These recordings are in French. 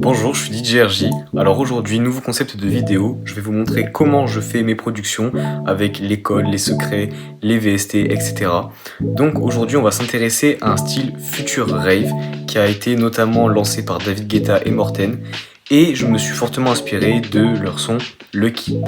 Bonjour, je suis DJ RJ. Alors aujourd'hui, nouveau concept de vidéo, je vais vous montrer comment je fais mes productions avec les codes, les secrets, les VST, etc. Donc aujourd'hui, on va s'intéresser à un style Future Rave qui a été notamment lancé par David Guetta et Morten, et je me suis fortement inspiré de leur son Lucky.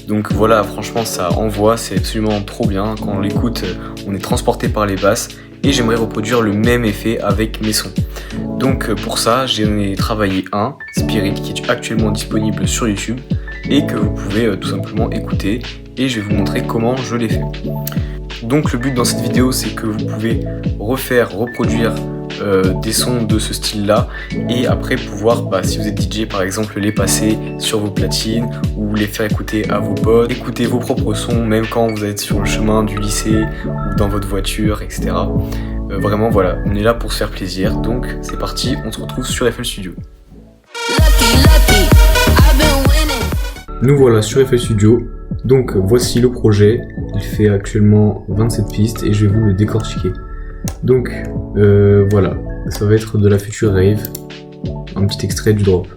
Donc voilà, franchement ça envoie, c'est absolument trop bien. Quand on l'écoute, on est transporté par les basses, et j'aimerais reproduire le même effet avec mes sons. Donc pour ça, j'ai travaillé un Spirit qui est actuellement disponible sur YouTube et que vous pouvez tout simplement écouter, et je vais vous montrer comment je l'ai fait. Donc le but dans cette vidéo, c'est que vous pouvez reproduire des sons de ce style là, et après pouvoir, si vous êtes DJ par exemple, les passer sur vos platines ou les faire écouter à vos potes, écouter vos propres sons même quand vous êtes sur le chemin du lycée ou dans votre voiture, etc. Vraiment voilà, on est là pour se faire plaisir, donc c'est parti, on se retrouve sur FL Studio. Nous voilà sur FL Studio, donc voici le projet, il fait actuellement 27 pistes et je vais vous le décortiquer. Donc voilà, ça va être de la Future Rave, un petit extrait du drop.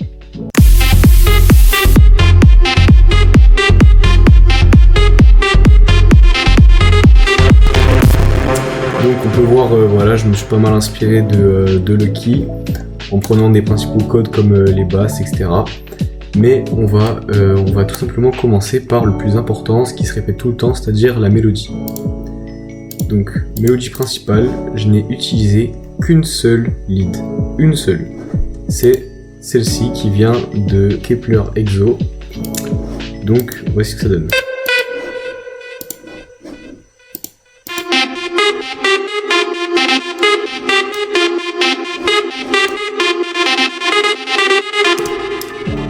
Donc on peut voir, voilà, je me suis pas mal inspiré de Lucky en prenant des principaux codes comme les basses, etc. Mais on va tout simplement commencer par le plus important, ce qui se répète tout le temps, c'est-à-dire la mélodie. Donc, mélodie principale, je n'ai utilisé qu'une seule lead. Une seule. C'est celle-ci qui vient de Kepler EXO. Donc, voici ce que ça donne.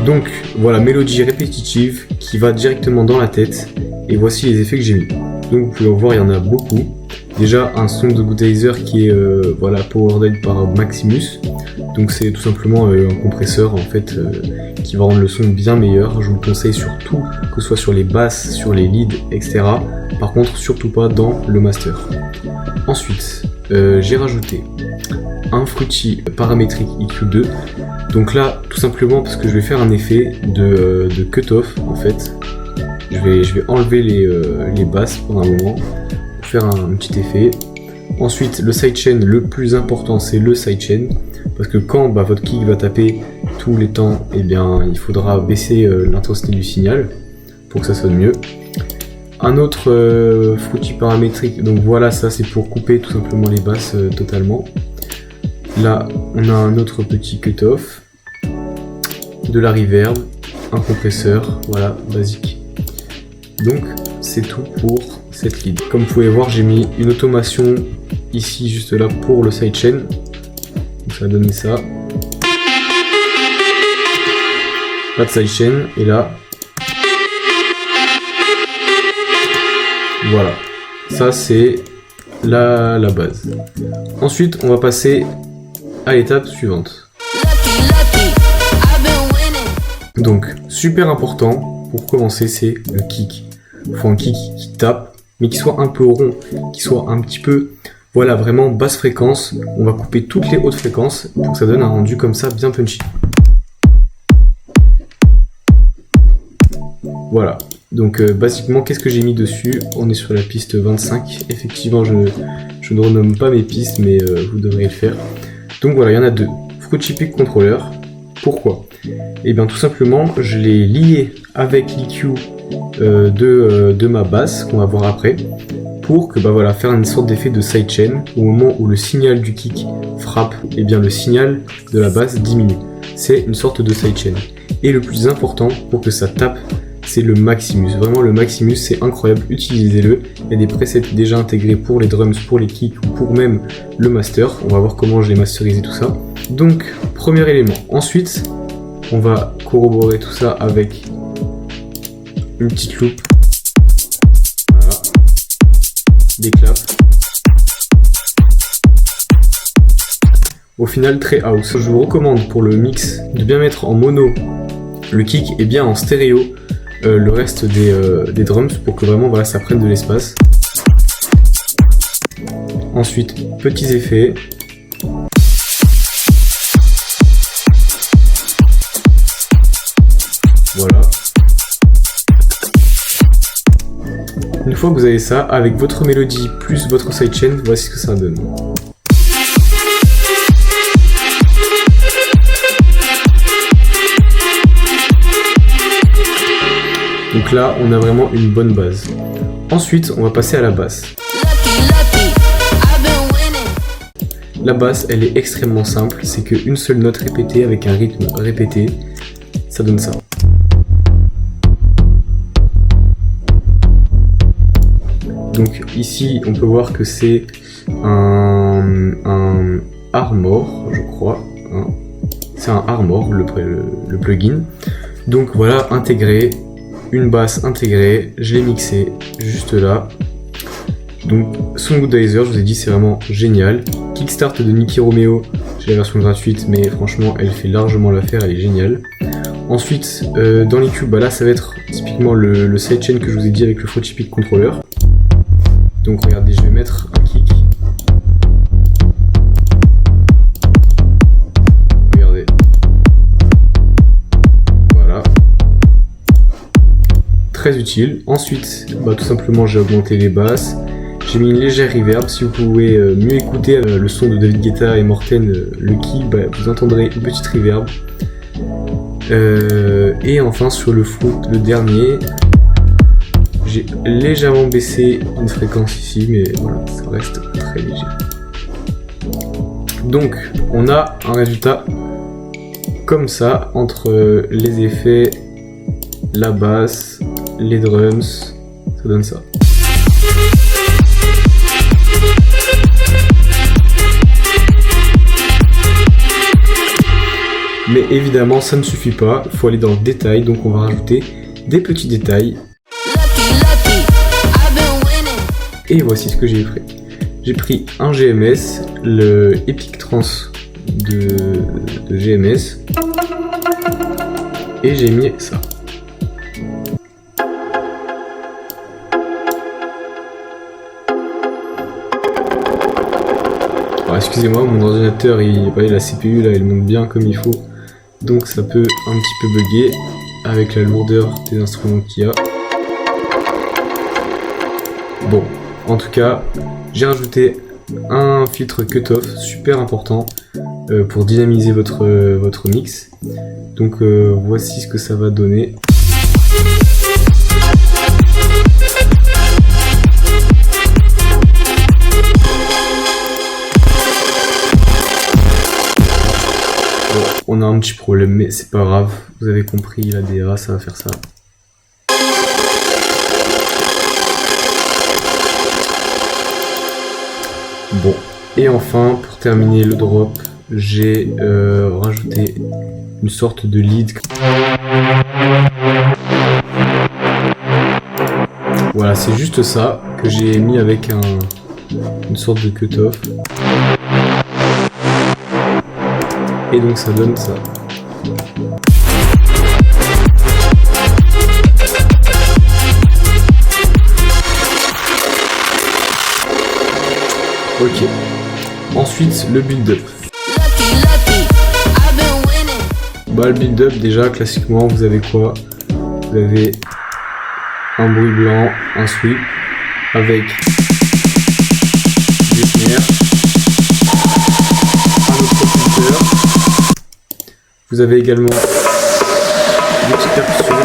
Donc, voilà, mélodie répétitive qui va directement dans la tête. Et voici les effets que j'ai mis. Donc, vous pouvez voir, il y en a beaucoup. Déjà un son de Goodizer qui est powered par Maximus, donc c'est tout simplement un compresseur en fait qui va rendre le son bien meilleur. Je vous le conseille surtout, que ce soit sur les basses, sur les leads, etc. Par contre surtout pas dans le master. Ensuite j'ai rajouté un Fruity paramétrique EQ2, donc là tout simplement parce que je vais faire un effet de cut-off en fait. Je vais enlever les basses pendant un moment, faire un petit effet. Ensuite le sidechain, le plus important c'est le sidechain, parce que quand votre kick va taper tous les temps, eh bien il faudra baisser l'intensité du signal pour que ça sonne mieux. Un autre Fruity paramétrique, donc voilà, ça c'est pour couper tout simplement les basses totalement. Là on a un autre petit cut-off, de la reverb, un compresseur, voilà, basique. Donc c'est tout pour cette lead. Comme vous pouvez voir, j'ai mis une automation ici juste là pour le sidechain, donc ça va donner ça. Pas de sidechain, et là voilà, ça c'est la base. Ensuite on va passer à l'étape suivante. Donc super important pour commencer, c'est le kick. Il faut un kick qui tape, mais qui soit un peu rond, qui soit un petit peu, voilà, vraiment basse fréquence. On va couper toutes les hautes fréquences pour que ça donne un rendu comme ça bien punchy. Voilà, donc basiquement qu'est-ce que j'ai mis dessus? On est sur la piste 25, effectivement je ne renomme pas mes pistes, mais vous devriez le faire. Donc voilà, il y en a deux, Fruity Peak Controller. Pourquoi? Et bien tout simplement, je l'ai lié avec l'EQ de ma basse, qu'on va voir après, pour que faire une sorte d'effet de sidechain. Au moment où le signal du kick frappe, et bien le signal de la basse diminue. C'est une sorte de sidechain. Et le plus important pour que ça tape, c'est le Maximus. Vraiment le Maximus, c'est incroyable, utilisez-le. Il y a des presets déjà intégrés pour les drums, pour les kicks ou pour même le master. On va voir comment je l'ai masterisé tout ça. Donc premier élément. Ensuite on va corroborer tout ça avec une petite loupe. Voilà. des claps. Au final, très house. Je vous recommande pour le mix de bien mettre en mono le kick et bien en stéréo le reste des drums pour que vraiment voilà, ça prenne de l'espace. Ensuite, petits effets. Voilà. Une fois que vous avez ça, avec votre mélodie plus votre sidechain, voici ce que ça donne. Donc là, on a vraiment une bonne base. Ensuite, on va passer à la basse. La basse, elle est extrêmement simple. C'est qu'une seule note répétée avec un rythme répété. Ça donne ça. Donc ici, on peut voir que c'est un Armor, je crois. Hein. C'est un Armor, le plugin. Donc voilà, intégré. Une basse intégrée, je l'ai mixé juste là. Donc Song Goodizer, je vous ai dit, c'est vraiment génial. Kickstart de Nicky Romeo, j'ai la version gratuite, mais franchement elle fait largement l'affaire, elle est géniale. Ensuite dans les cubes, bah là ça va être typiquement le sidechain que je vous ai dit avec le Fruity Peak Controller. Donc regardez, je vais mettre un kick. Regardez. Voilà. Très utile. Ensuite, bah, tout simplement j'ai augmenté les basses. J'ai mis une légère reverb. Si vous pouvez mieux écouter le son de David Guetta et Morten, le kick, bah, vous entendrez une petite reverb. Et enfin sur le fruit, le dernier, j'ai légèrement baissé une fréquence ici, mais voilà, ça reste très léger. Donc on a un résultat comme ça entre les effets, la basse, les drums, ça donne ça. Mais évidemment ça ne suffit pas, il faut aller dans le détail, donc on va rajouter des petits détails. Et voici ce que j'ai pris. J'ai pris un GMS, le Epic Trans de GMS, et j'ai mis ça. Alors excusez-moi, mon ordinateur, la CPU là, elle monte bien comme il faut, donc ça peut un petit peu bugger avec la lourdeur des instruments qu'il y a. Bon, en tout cas, j'ai rajouté un filtre cutoff super important pour dynamiser votre mix. Donc voici ce que ça va donner. Bon, on a un petit problème, mais c'est pas grave. Vous avez compris, la DA, ça va faire ça. Bon, et enfin, pour terminer le drop, j'ai rajouté une sorte de lead. Voilà, c'est juste ça que j'ai mis avec une sorte de cutoff. Et donc ça donne ça. Ok. Ensuite, le build-up. Bah, le build-up, déjà, classiquement, vous avez quoi? Vous avez un bruit blanc, un sweep, avec des snares, un autre filter. Vous avez également des petites percussions.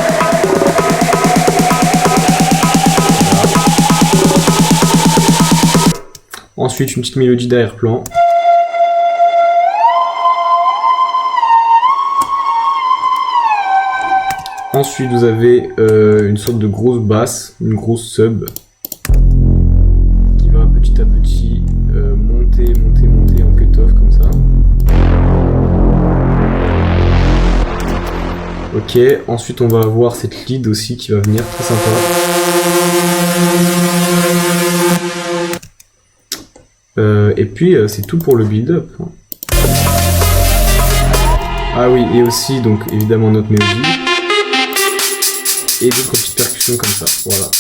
Ensuite, une petite mélodie d'arrière-plan. Ensuite, vous avez une sorte de grosse basse, une grosse sub, qui va petit à petit monter en cutoff comme ça. Ok, ensuite on va avoir cette lead aussi qui va venir, très sympa. Et puis c'est tout pour le build-up. Ah oui, et aussi donc évidemment notre mélodie. Et d'autres petites percussions comme ça, voilà.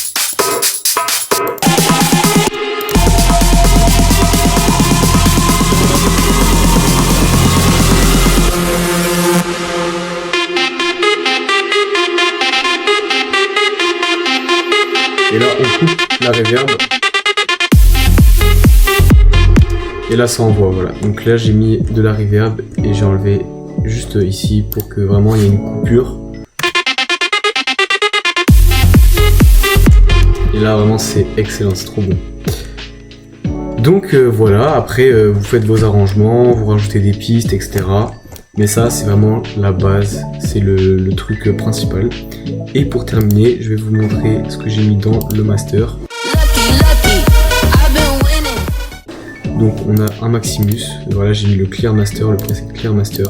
Et là on coupe la reverb. Et là ça envoie, voilà. Donc là j'ai mis de la reverb et j'ai enlevé juste ici pour que vraiment il y ait une coupure. Et là vraiment c'est excellent, c'est trop bon. Donc voilà, après vous faites vos arrangements, vous rajoutez des pistes, etc. Mais ça c'est vraiment la base, c'est le truc principal. Et pour terminer, je vais vous montrer ce que j'ai mis dans le master. Donc on a un Maximus, voilà j'ai mis le Clear Master, le preset Clear Master.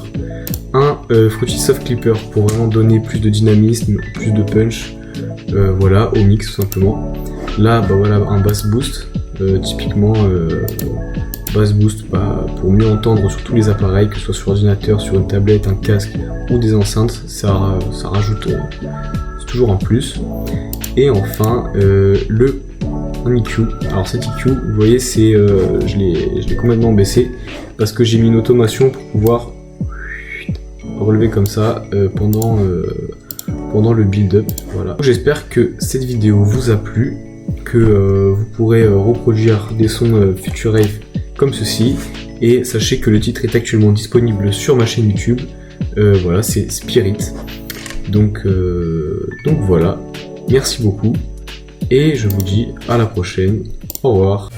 Un Fruity Soft Clipper pour vraiment donner plus de dynamisme, plus de punch, voilà, au mix tout simplement. Là bah voilà un Bass Boost, typiquement Bass Boost pour mieux entendre sur tous les appareils, que ce soit sur ordinateur, sur une tablette, un casque ou des enceintes, ça rajoute, c'est toujours un plus. Et enfin un EQ. Alors cet EQ, vous voyez, c'est je l'ai complètement baissé parce que j'ai mis une automation pour pouvoir relever comme ça pendant le build-up. Voilà. J'espère que cette vidéo vous a plu, que vous pourrez reproduire des sons Future Rave comme ceci. Et sachez que le titre est actuellement disponible sur ma chaîne YouTube. Voilà, c'est Spirit. Donc voilà. Merci beaucoup. Et je vous dis à la prochaine. Au revoir.